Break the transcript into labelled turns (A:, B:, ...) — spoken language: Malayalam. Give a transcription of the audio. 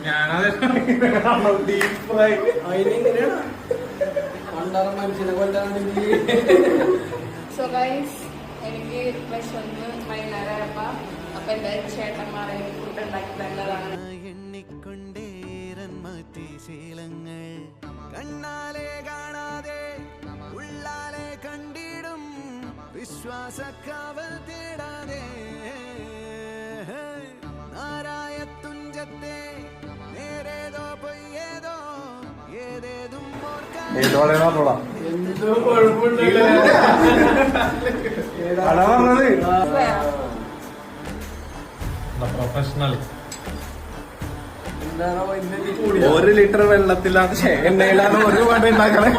A: ഞാനത്
B: അതിനെങ്ങനെയാണ് പണ്ടാറ മനുഷ്യനെ കൊല്ലാണെങ്കിൽ.
C: സോ ഗൈസ്, എനിക്ക് വിശന്ന് വൈകുന്നേരമായപ്പ അപ്പൊ എന്റെ ചേട്ടന്മാരെ ഫുഡ് ഉണ്ടാക്കി തന്നതാണ്.
D: എണ്ണിക്കൊണ്ടേരൻ മാറ്റി ശീലങ്ങൾ കണ്ണാലെ കാണാതെ ഉള്ളാലെ കണ്ടിടും വിശ്വാസക്കാവൽ തേടാതെ നാരായ തുഞ്ചത്തെ നേരേതോ പൊയ്യേതോ ഏതേതും
B: എന്തോ കുഴപ്പമുണ്ടല്ലോ.
A: പ്രൊഫഷണൽ.
B: ഒരു ലിറ്റർ വെള്ളത്തിലാണ് എണ്ണയിലാണ് ഒരു പാട്ട് ഉണ്ടാക്കണേ.